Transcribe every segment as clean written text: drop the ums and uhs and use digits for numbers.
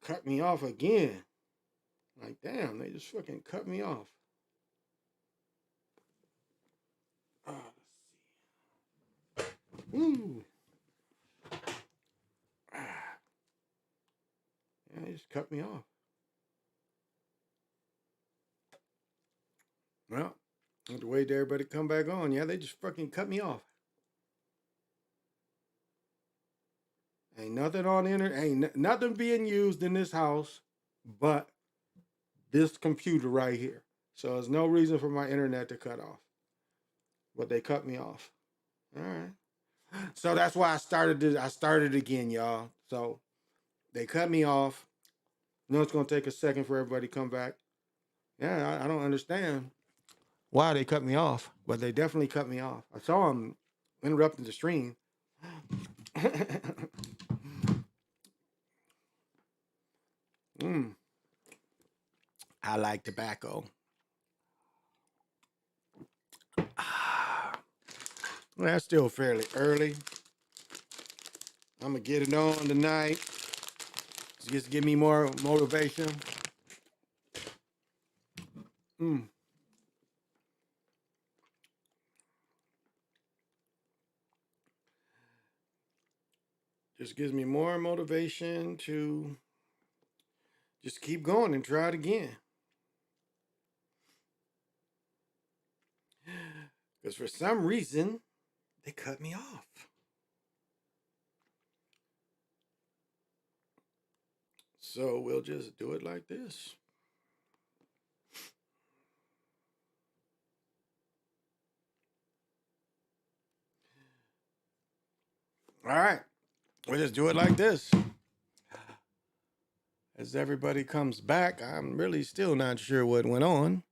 cut me off again. Like, damn, they just fucking cut me off. Let's see. Ooh. Yeah, they just cut me off. Well, I have to wait for everybody to come back on. Yeah, they just fucking cut me off. Ain't nothing on the internet. Ain't nothing being used in this house but this computer right here. So there's no reason for my internet to cut off. But they cut me off. All right. So that's why I started again, y'all. So they cut me off. You know it's gonna take a second for everybody to come back. Yeah, I don't understand why they cut me off, but they definitely cut me off. I saw them interrupting the stream. I like tobacco. That's still fairly early. I'm gonna get it on tonight. Just give me more motivation. Just gives me more motivation to just keep going and try it again. Because for some reason, they cut me off. So we'll just do it like this. All right. We'll just do it like this. As everybody comes back, I'm really still not sure what went on.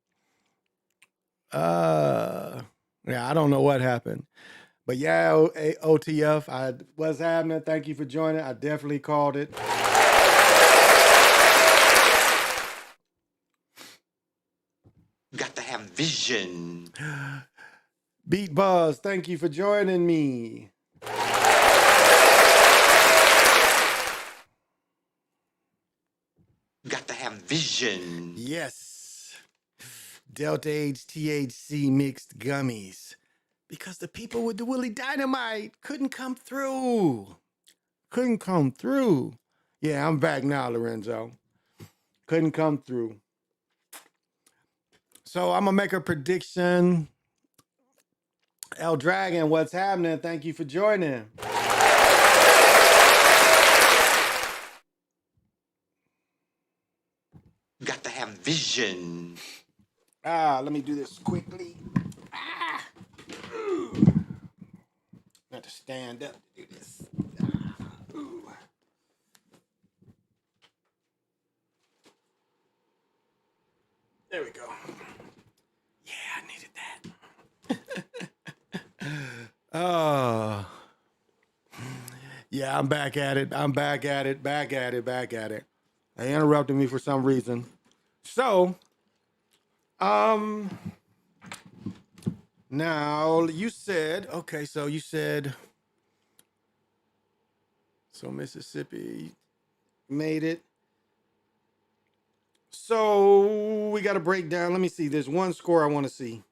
Yeah, I don't know what happened. But yeah, OTF, what's happening? Thank you for joining. I definitely called it. Got to have vision. Beat Buzz, thank you for joining me. Got to have vision. Yes. Delta H THC mixed gummies. Because the people with the Willie Dynamite couldn't come through. Yeah, I'm back now, Lorenzo. Couldn't come through. So I'm going to make a prediction. El Dragon, what's happening? Thank you for joining. Got to have vision. Let me do this quickly. I have to stand up to do this. There we go. Yeah, I needed that. Oh. Yeah, I'm back at it. They interrupted me for some reason. So, now you said, okay, so Mississippi made it. So we got to break down. Let me see. There's one score I want to see.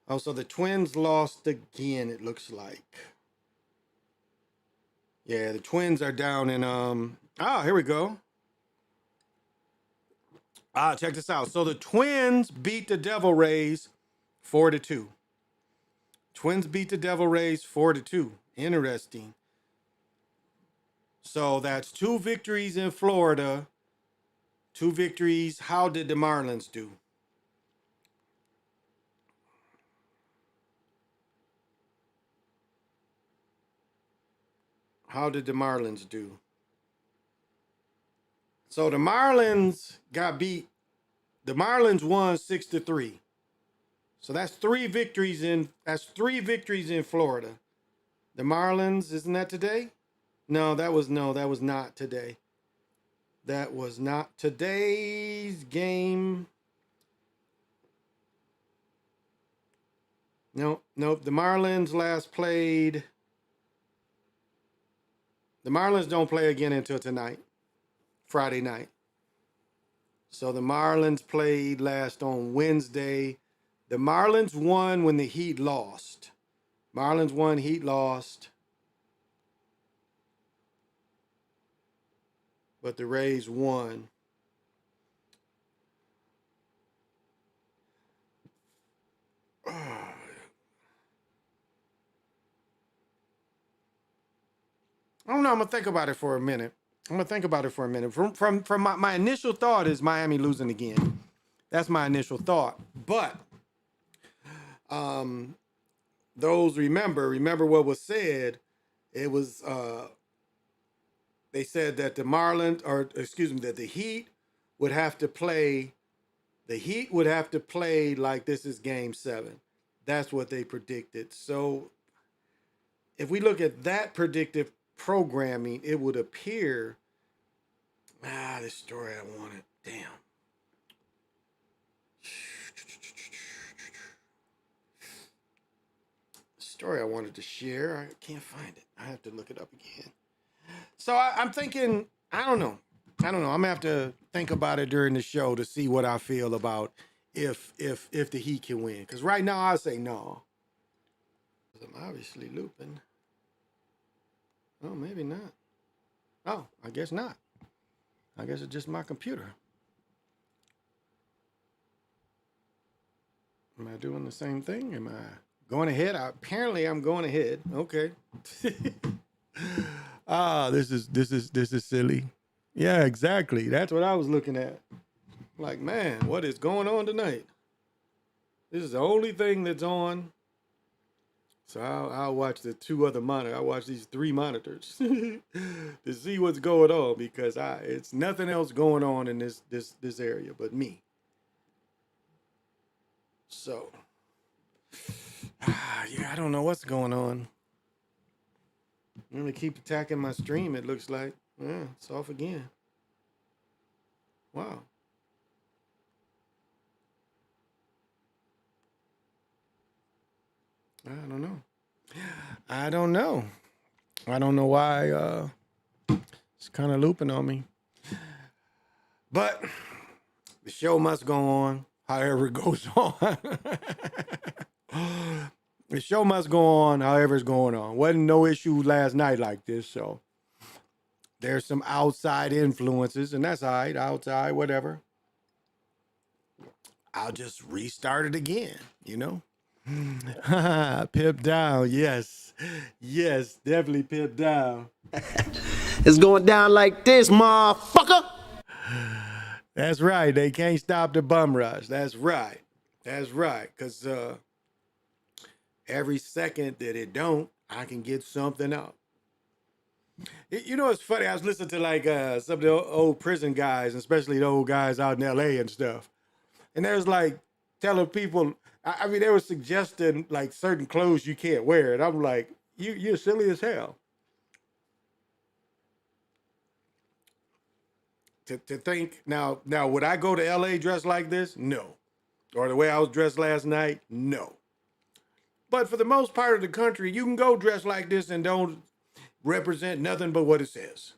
Oh, so the Twins lost again, it looks like. Yeah, the Twins are down in here we go. Check this out. So the Twins beat the Devil Rays 4-2. Twins beat the Devil Rays 4-2. Interesting. So that's 2 victories in Florida. 2 victories. How did the Marlins do? How did the Marlins do? So the Marlins got beat. The Marlins won 6-3. So that's 3 victories in Florida. The Marlins, isn't that today? No, that was not today. That was not today's game. Nope. The Marlins last played. The Marlins don't play again until tonight, Friday night. So the Marlins played last on Wednesday. The Marlins won when the Heat lost. Marlins won, Heat lost. But the Rays won. I don't know. I'm gonna think about it for a minute. From my initial thought is Miami losing again. That's my initial thought. But those remember what was said. It was they said that the Marlins, or excuse me, that the Heat would have to play. The Heat would have to play like this is Game 7. That's what they predicted. So if we look at that predictive programming, it would appear. The story I wanted. Damn. Story I wanted to share. I can't find it. I have to look it up again. So I'm thinking. I don't know. I'm gonna have to think about it during the show to see what I feel about if the Heat can win. Because right now I say no. I'm obviously looping. Oh, maybe not. Oh, I guess not. I guess it's just my computer. Am I doing the same thing? Am I going ahead? Apparently, I'm going ahead. Okay. This is silly. Yeah, exactly. That's what I was looking at. Like, man, what is going on tonight? This is the only thing that's on. So I'll watch the two other monitors. I watch these 3 monitors to see what's going on because it's nothing else going on in this area but me. So, yeah, I don't know what's going on. I'm gonna keep attacking my stream. It looks like, yeah, it's off again. Wow. I don't know. I don't know why it's kind of looping on me. But the show must go on, however it goes on. The show must go on, however it's going on. Wasn't no issue last night like this, so there's some outside influences, and that's all right, outside, whatever. I'll just restart it again, Pip down, yes. Yes, definitely pip down. It's going down like this, motherfucker. That's right. They can't stop the bum rush. That's right. Because every second that it don't, I can get something out. It's funny. I was listening to like some of the old prison guys, especially the old guys out in LA and stuff. And there's like telling people, I mean, they were suggesting like certain clothes you can't wear. And I'm like, you're silly as hell. To think now would I go to LA dressed like this? No. Or the way I was dressed last night? No. But for the most part of the country, you can go dressed like this and don't represent nothing but what it says.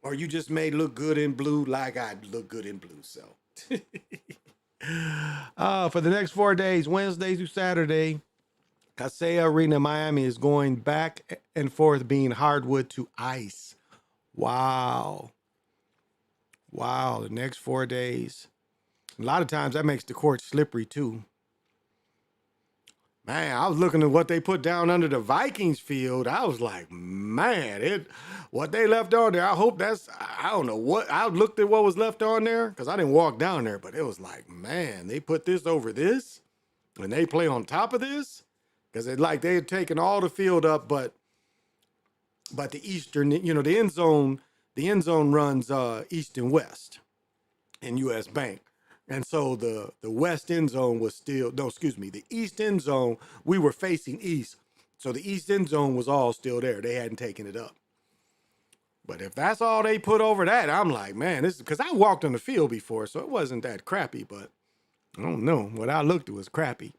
Or you just made look good in blue like I look good in blue. So for the next 4 days, Wednesday through Saturday, Kaseya Arena, Miami is going back and forth being hardwood to ice. Wow, the next 4 days. A lot of times that makes the court slippery too. Man, I was looking at what they put down under the Vikings field. I was like, man, what they left on there. I hope I don't know what, I looked at what was left on there because I didn't walk down there, but it was like, man, they put this over this and they play on top of this because they had taken all the field up, but the eastern, the end zone runs east and west in US Bank. And so the west end zone was still, no, excuse me, the east end zone, we were facing east. So the east end zone was all still there. They hadn't taken it up. But if that's all they put over that, I'm like, man, this is because I walked on the field before, so it wasn't that crappy, but I don't know. What I looked at was crappy.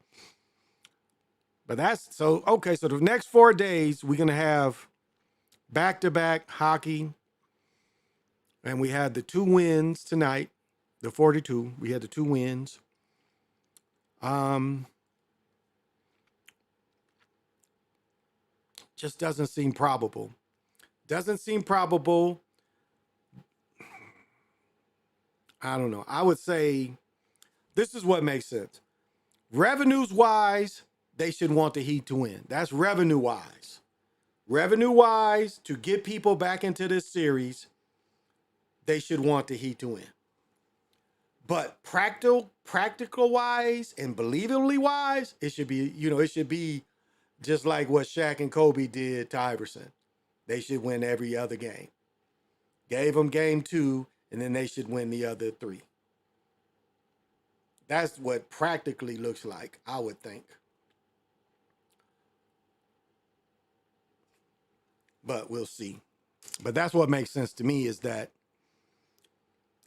But that's so okay. So the next 4 days, we're gonna have back-to-back hockey, and we had the 2 wins tonight. The 42. We had the 2 wins. Just doesn't seem probable. Doesn't seem probable. I don't know. I would say this is what makes sense. Revenues wise, they should want the Heat to win. That's revenue wise. Revenue wise, to get people back into this series, they should want the Heat to win. But practical wise and believably wise, it should be, it should be just like what Shaq and Kobe did to Iverson. They should win every other game. Gave them game 2, and then they should win the other 3. That's what practically looks like, I would think. But we'll see. But that's what makes sense to me, is that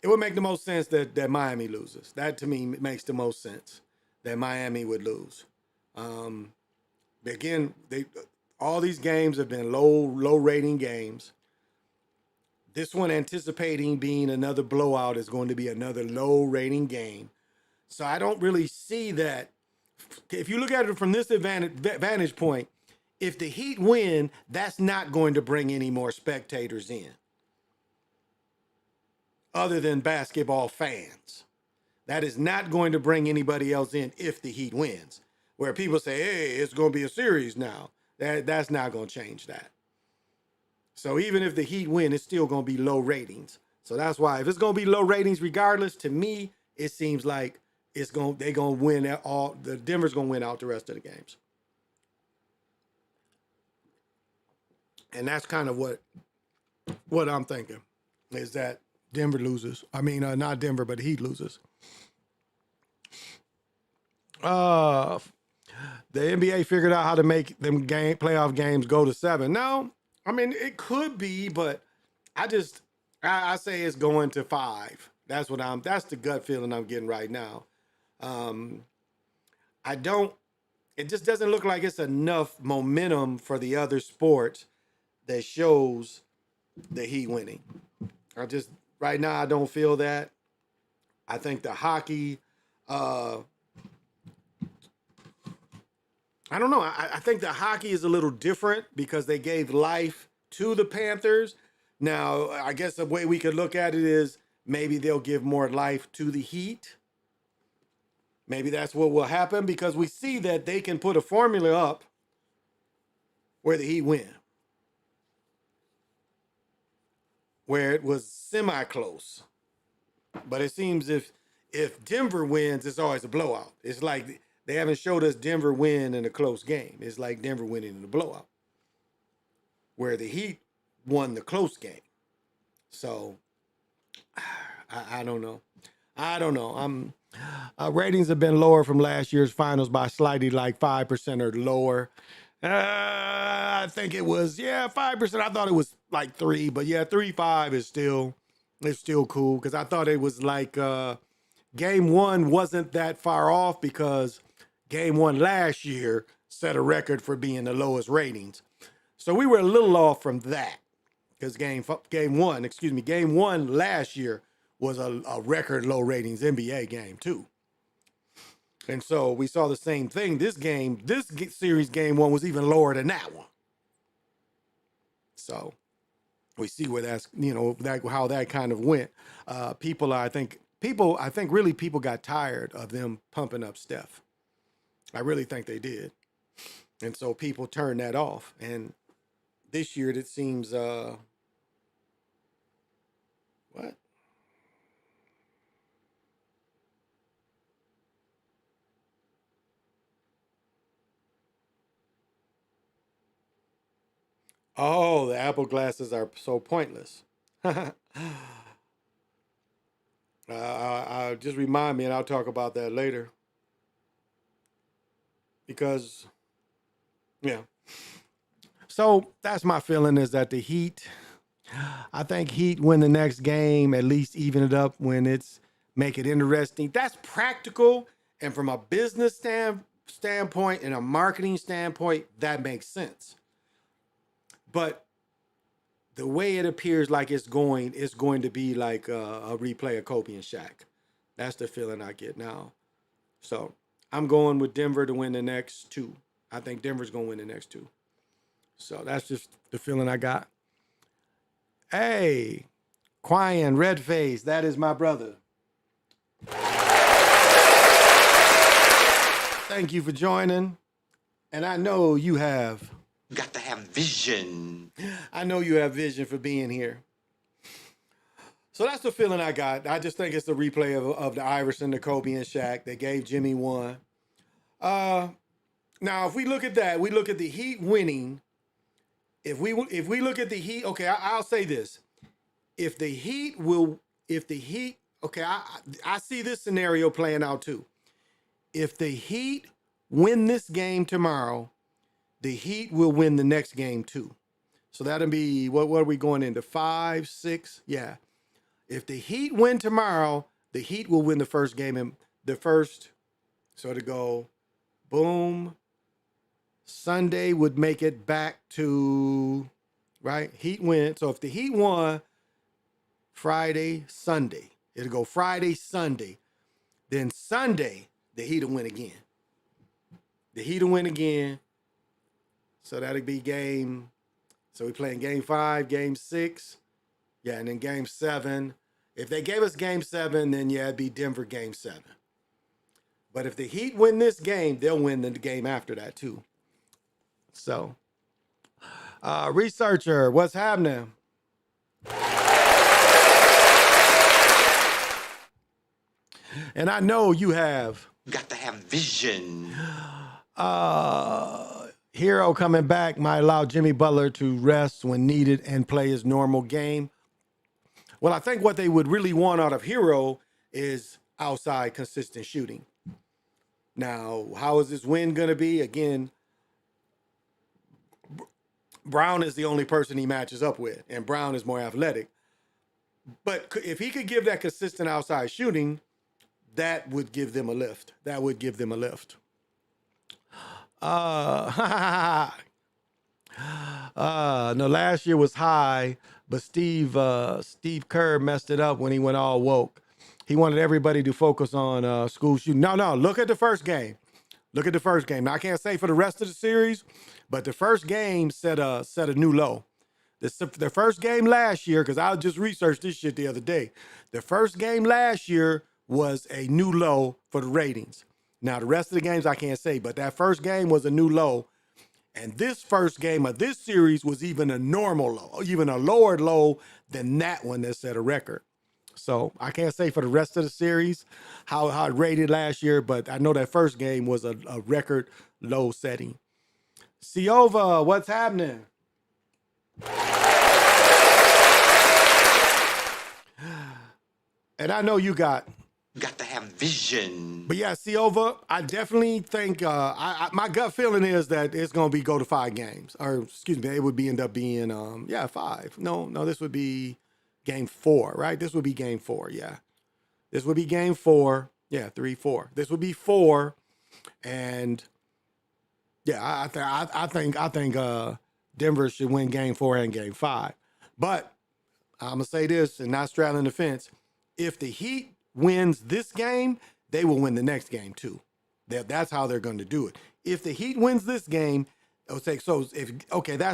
it would make the most sense that Miami loses. That to me makes the most sense, that Miami would lose. Again, all these games have been low rating games. This one, anticipating being another blowout, is going to be another low rating game. So I don't really see that. If you look at it from this vantage point, if the Heat win, that's not going to bring any more spectators in, other than basketball fans. That is not going to bring anybody else in if the Heat wins. Where people say, hey, it's going to be a series now. That's not going to change that. So even if the Heat win, it's still going to be low ratings. So that's why, if it's going to be low ratings regardless, to me, it seems like they're going to win all. The Denver's going to win out the rest of the games. And that's kind of what I'm thinking, is that Denver loses. I mean, not Denver, but the Heat loses. The NBA figured out how to make them playoff games go to 7. No, I mean, it could be, but I say it's going to 5. That's the gut feeling I'm getting right now. It just doesn't look like it's enough momentum for the other sports that shows the Heat winning. Right now, I don't feel that. I think the hockey, I don't know. I think the hockey is a little different because they gave life to the Panthers. Now, I guess the way we could look at it is maybe they'll give more life to the Heat. Maybe that's what will happen, because we see that they can put a formula up where the Heat win, where it was semi-close. But it seems if Denver wins, it's always a blowout. It's like they haven't showed us Denver win in a close game. It's like Denver winning in a blowout, where the Heat won the close game. So I don't know. Ratings have been lower from last year's finals by slightly, like 5% or lower. I think it was 5%. I thought it was like 3, but 3-5 is still cool, because I thought it was like game 1 wasn't that far off, because game 1 last year set a record for being the lowest ratings. So we were a little off from that, because game 1 last year was a record low ratings NBA game too. And so we saw the same thing. This series, game 1 was even lower than that one. So we see where that's, how that kind of went. People got tired of them pumping up Steph. I really think they did. And so people turned that off. And this year it seems, what? Oh, the Apple glasses are so pointless. Just remind me, and I'll talk about that later. Because, So that's my feeling, is that the Heat, I think Heat win the next game, at least even it up make it interesting. That's practical. And from a business standpoint and a marketing standpoint, that makes sense. But the way it appears like it's going to be like a replay of Kobe and Shaq. That's the feeling I get now. So I'm going with Denver to win the next two. I think Denver's going to win the next two. So that's just the feeling I got. Hey, Quyan, red face, that is my brother. Thank you for joining. And I know you have. Got to have vision. I know you have vision for being here. So that's the feeling I got. I just think it's the replay of the Iverson, the Kobe, and Shaq. They gave Jimmy one. Now, if we look at that, we look at the Heat winning. If we look at the Heat, okay, I'll say this. If the Heat, okay, I see this scenario playing out too. If the Heat win this game tomorrow, the Heat will win the next game too. So that'll be, what are we going into, 5, 6? Yeah. If the Heat win tomorrow, the Heat will win the first game in the first. So to go, boom. Sunday would make it back to, right? Heat win. So if the Heat won Friday, Sunday, it'll go Friday, Sunday. Then Sunday, the Heat will win again. The Heat will win again. So that'll be game. So we're playing game 5, game 6. Yeah, and then game 7. If they gave us game 7, then yeah, it'd be Denver game 7. But if the Heat win this game, they'll win the game after that too. So, researcher, what's happening? And I know you have. Got to have vision. Hero coming back might allow Jimmy Butler to rest when needed and play his normal game. Well, I think what they would really want out of Hero is outside consistent shooting. Now, how is this win going to be? Again, Brown is the only person he matches up with, and Brown is more athletic. But if he could give that consistent outside shooting, that would give them a lift. That would give them a lift. No, last year was high, but Steve Kerr messed it up when he went all woke. He wanted everybody to focus on school shooting. No, look at the first game. Look at the first game. Now, I can't say for the rest of the series, but the first game set a new low. The first game last year, because I just researched this shit the other day. The first game last year was a new low for the ratings. Now, the rest of the games I can't say, but that first game was a new low. And this first game of this series was even a normal low, even a lower low than that one that set a record. So I can't say for the rest of the series how it rated last year, but I know that first game was a record low setting. Siova, what's happening? And I know you got to have vision. But yeah, Siova, I definitely think my gut feeling is that it's gonna go to 5 games, or excuse me, it would end up being 5. No, this would be game 4, right? This would be game 4. Yeah, this would be game 4. Yeah, 3, 4. This would be 4, and yeah, I think Denver should win game 4 and game 5. But I'm gonna say this, and not straddling the fence: if the Heat wins this game, they will win the next game too. That's how they're going to do it. If the Heat wins this game, that's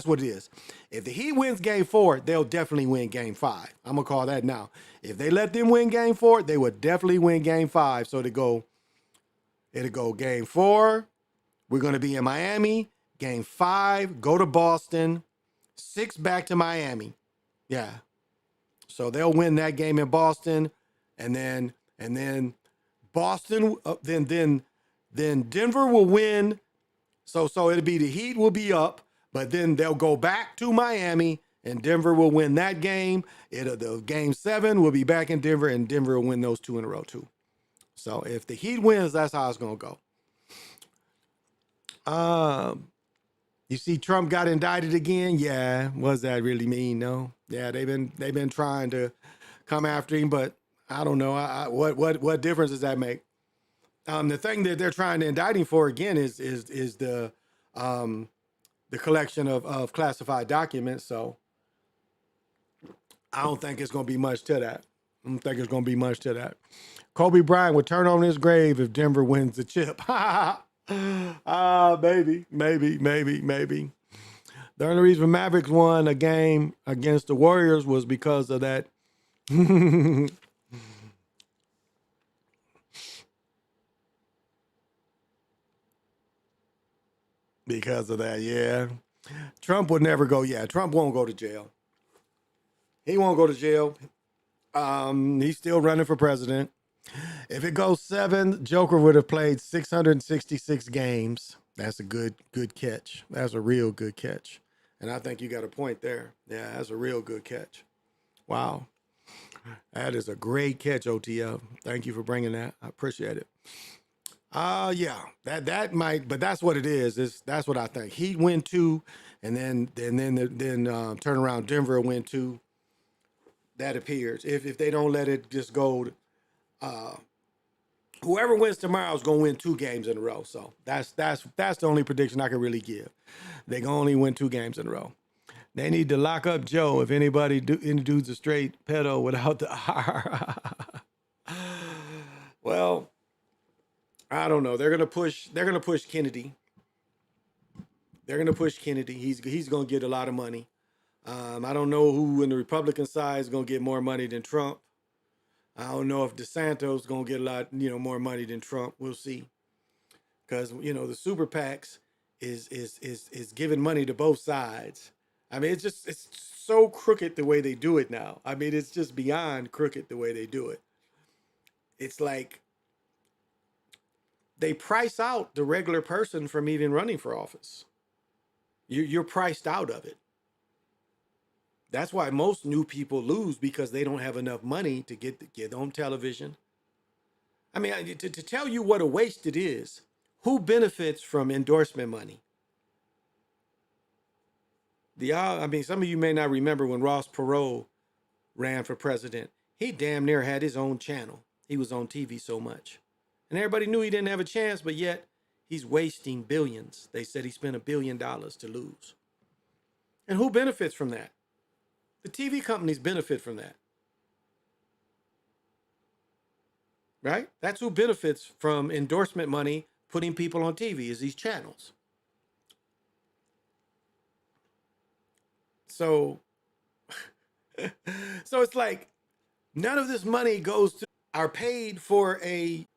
what it is. If the Heat wins game 4, they'll definitely win game 5. I'm gonna call that now. If they let them win game 4, they would definitely win game 5. So it'll go game 4. We're gonna be in Miami. Game 5, go to Boston. 6 back to Miami. Yeah. So they'll win that game in Boston. And then Boston, then Denver will win. So it'll be the Heat will be up, but then they'll go back to Miami, and Denver will win that game. The game 7 will be back in Denver, and Denver will win those 2 in a row too. So if the Heat wins, that's how it's gonna go. You see, Trump got indicted again. Yeah, what does that really mean? No. Yeah, they've been trying to come after him, but I don't know. What difference does that make? The thing that they're trying to indict him for again is the collection of classified documents. So I don't think it's going to be much to that. I don't think it's going to be much to that. Kobe Bryant would turn on his grave if Denver wins the chip. Maybe. The only reason Mavericks won a game against the Warriors was because of that. Because of that, yeah. Trump would never go. Yeah, Trump won't go to jail. He won't go to jail. He's still running for president. If it goes 7, Joker would have played 666 games. That's a good catch. That's a real good catch. And I think you got a point there. Yeah, that's a real good catch. Wow. That is a great catch, OTF. Thank you for bringing that. I appreciate it. Yeah, that might, but that's what it is. That's what I think. He went 2, and then turn around. Denver went 2. That appears if they don't let it just go. Whoever wins tomorrow is gonna win 2 games in a row. So that's the only prediction I can really give. They can only win 2 games in a row. They need to lock up Joe if any dude's a straight pedo without the R. Well, I don't know. They're gonna push Kennedy. They're gonna push Kennedy. He's gonna get a lot of money. I don't know who in the Republican side is gonna get more money than Trump. I don't know if DeSantis is gonna get a lot, more money than Trump. We'll see. Because the super PACs is giving money to both sides. I mean, it's so crooked the way they do it now. I mean, it's just beyond crooked the way they do it. It's like they price out the regular person from even running for office. You're priced out of it. That's why most new people lose, because they don't have enough money to get on television. I mean, to tell you what a waste it is, who benefits from endorsement money? Some of you may not remember when Ross Perot ran for president. He damn near had his own channel. He was on TV so much. And everybody knew he didn't have a chance, but yet he's wasting billions. They said he spent $1 billion to lose. And who benefits from that? The TV companies benefit from that. Right? That's who benefits from endorsement money, putting people on TV, is these channels. So it's like none of this money goes to are paid for a